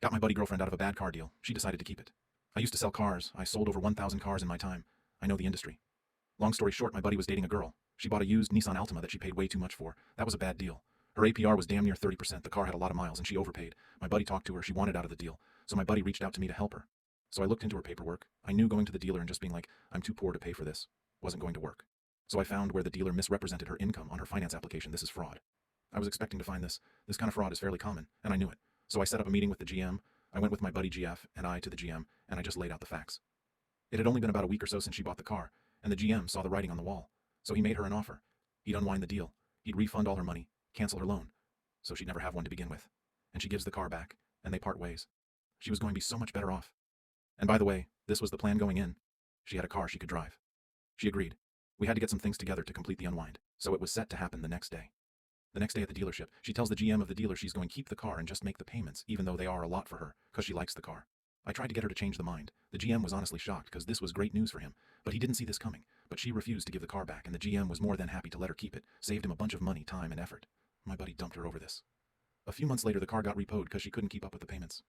Got my buddy girlfriend out of a bad car deal. She decided to keep it. I used to sell cars. I sold over 1,000 cars in my time. I know the industry. Long story short, my buddy was dating a girl. She bought a used Nissan Altima that she paid way too much for. That was a bad deal. Her APR was damn near 30%. The car had a lot of miles and she overpaid. My buddy talked to her. She wanted out of the deal. So my buddy reached out to me to help her. So I looked into her paperwork. I knew going to the dealer and just being like, I'm too poor to pay for this, wasn't going to work. So I found where the dealer misrepresented her income on her finance application. This is fraud. I was expecting to find this. This kind of fraud is fairly common, and I knew it. So I set up a meeting with the GM. I went with my buddy GF and I to the GM, and I just laid out the facts. It had only been about a week or so since she bought the car, and the GM saw the writing on the wall. So he made her an offer. He'd unwind the deal. He'd refund all her money, cancel her loan, so she'd never have one to begin with. And she gives the car back, and they part ways. She was going to be so much better off. And by the way, this was the plan going in. She had a car she could drive. She agreed. We had to get some things together to complete the unwind, so it was set to happen the next day. The next day at the dealership, she tells the GM of the dealer she's going to keep the car and just make the payments, even though they are a lot for her, because she likes the car. I tried to get her to change the mind. The GM was honestly shocked because this was great news for him, but he didn't see this coming. But she refused to give the car back, and the GM was more than happy to let her keep it, saved him a bunch of money, time, and effort. My buddy dumped her over this. A few months later, the car got repoed because she couldn't keep up with the payments.